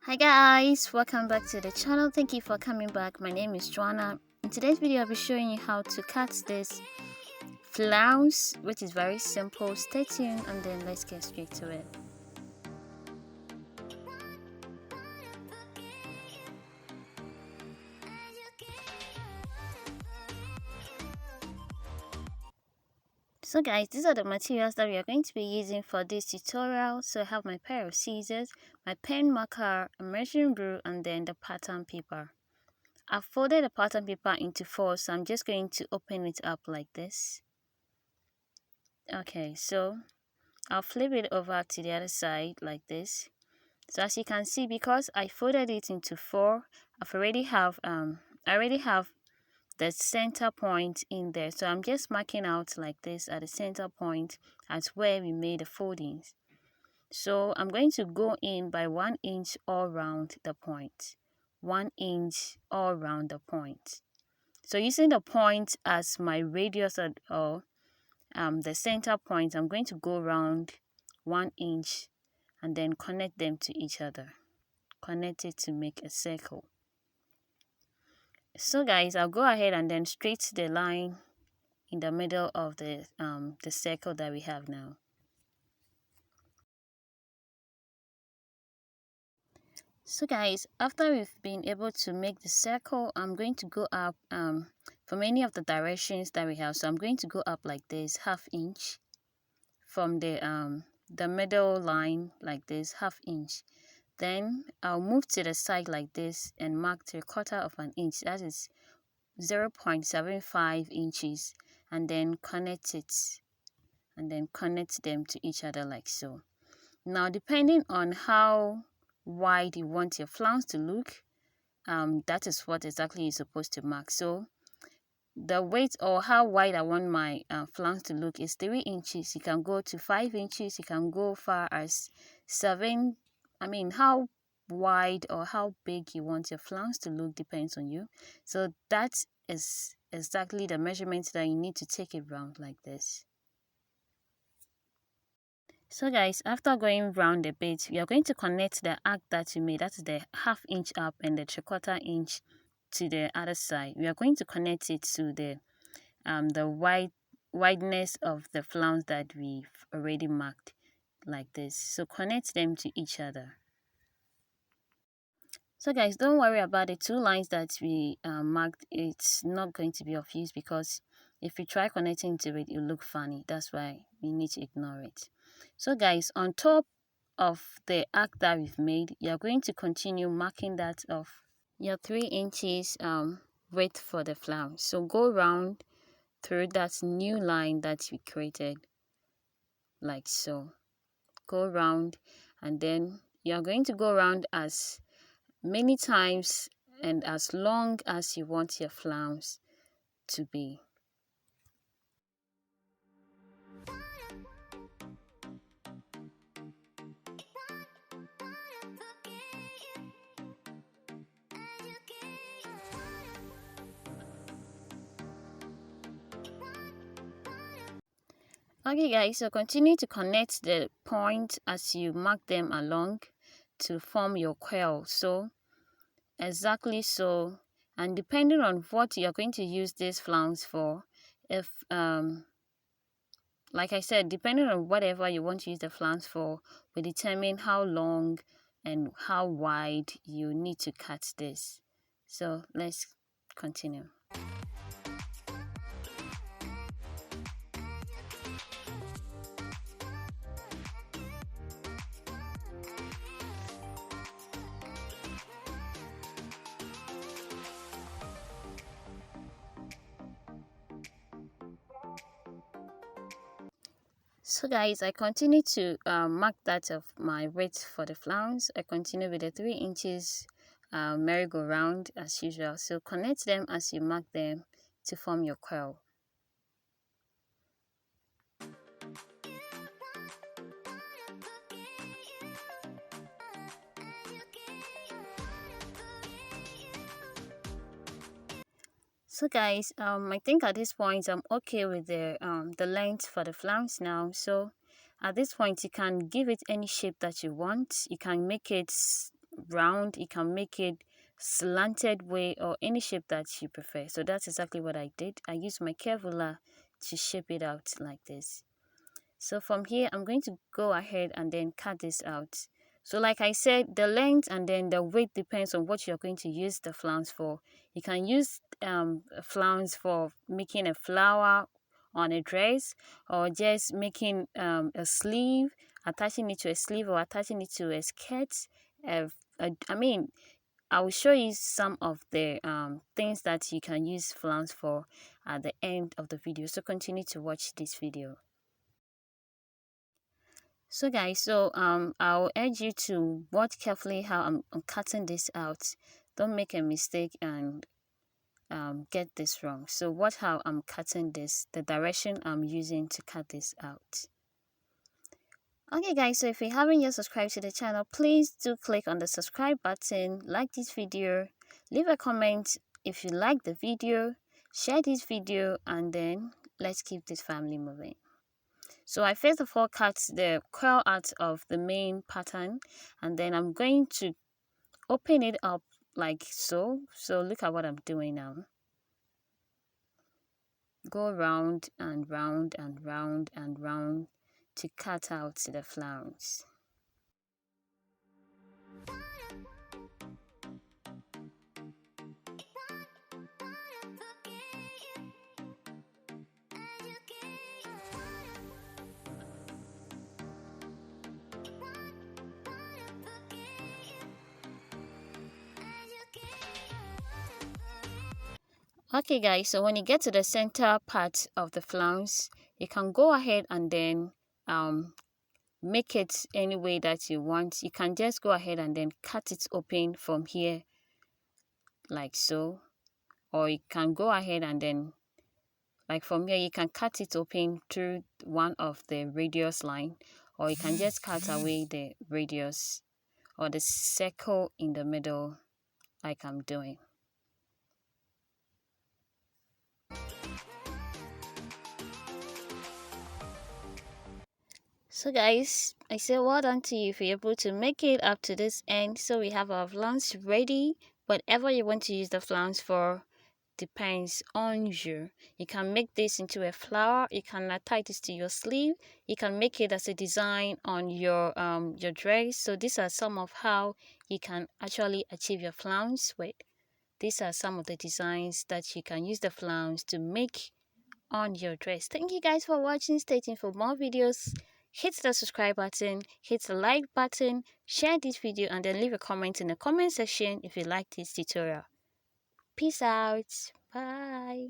Hi guys, welcome back to the channel. Thank you for coming back. My name is Joanna. In today's video I'll be showing you how to cut this flounce, which is very simple. Stay tuned and then let's get straight to it. So guys, these are the materials that we are going to be using for this tutorial. So I have my pair of scissors, my pen marker, a measuring rule, and then the pattern paper. I've folded the pattern paper into four, so I'm just going to open it up like this. Okay, so I'll flip it over to the other side like this. So as you can see, because I folded it into four, I already have the center point in there. So I'm just marking out like this at the center point as where we made the foldings. So I'm going to go in by 1 inch all around the point. 1 inch all around the point. So using the point as my radius or the center point, I'm going to go around 1 inch and then connect them to each other. Connect it to make a circle. So guys, I'll go ahead and then straight the line in the middle of the circle that we have now. So guys, after we've been able to make the circle, I'm going to go up from any of the directions that we have. So I'm going to go up like this, 1/2 inch from the middle line like this, 1/2 inch. Then I'll move to the side like this and mark 3/4 of an inch. That is 0.75 inches, and then connect it, and then connect them to each other like so. Now, depending on how wide you want your flounce to look, that is what exactly you're supposed to mark. So the weight or how wide I want my flounce to look is 3 inches. You can go to 5 inches. You can go far as 7. How wide or how big you want your flounce to look depends on you. So that is exactly the measurements that you need to take it round like this. So guys, after going round a bit, we are going to connect the arc that you made. That's the 1/2 inch up and the 3/4 inch to the other side. We are going to connect it to the wideness of the flounce that we've already marked like this. So connect them to each other. So guys, don't worry about the 2 lines that we marked. It's not going to be of use because if you try connecting to it, it will look funny. That's why we need to ignore it. So guys, on top of the arc that we've made, you're going to continue marking that of your 3 inches width for the flounce. So go round through that new line that we created like so. Go round, and then you're going to go around as many times and as long as you want your flounce to be. Okay guys, so continue to connect the point as you mark them along to form your coil. So exactly so, and depending on what you're going to use this flounce for, if like I said, depending on whatever you want to use the flounce for, will determine how long and how wide you need to cut this. So let's continue. So guys, I continue to mark that of my width for the flounce. I continue with the 3 inches merry-go-round as usual. So connect them as you mark them to form your coil. So guys, I think at this point I'm okay with the length for the flounce now. So at this point you can give it any shape that you want. You can make it round, you can make it slanted way, or any shape that you prefer. So that's exactly what I did. I used my curve ruler to shape it out like this. So from here, I'm going to go ahead and then cut this out. So like I said, the length and then the weight depends on what you're going to use the flounce for. You can use a flounce for making a flower on a dress, or just making a sleeve, attaching it to a sleeve, or attaching it to a skirt. I mean, I will show you some of the things that you can use flounce for at the end of the video. So continue to watch this video. So guys, I'll urge you to watch carefully how I'm cutting this out. Don't make a mistake and get this wrong. So watch how I'm cutting this, the direction I'm using to cut this out. Okay guys, so if you haven't yet subscribed to the channel, please do click on the subscribe button, like this video, leave a comment if you like the video, share this video, and then let's keep this family moving. So I first of all cut the curl out of the main pattern, and then I'm going to open it up like so. So look at what I'm doing now. Go round and round and round and round to cut out the flounce. Okay guys, so when you get to the center part of the flounce, you can go ahead and then make it any way that you want. You can just go ahead and then cut it open from here like so, or you can go ahead and then like from here you can cut it open through one of the radius line, or you can just cut away the radius or the circle in the middle like I'm doing. So guys, I say well done to you if you're able to make it up to this end. So we have our flounce ready. Whatever you want to use the flounce for depends on you. You can make this into a flower, you can attach this to your sleeve, you can make it as a design on your dress. So these are some of how you can actually achieve your flounce with. These are some of the designs that you can use the flounce to make on your dress. Thank you guys for watching. Stay tuned for more videos. Hit the subscribe button, hit the like button, share this video, and then leave a comment in the comment section if you like this tutorial. Peace out. Bye.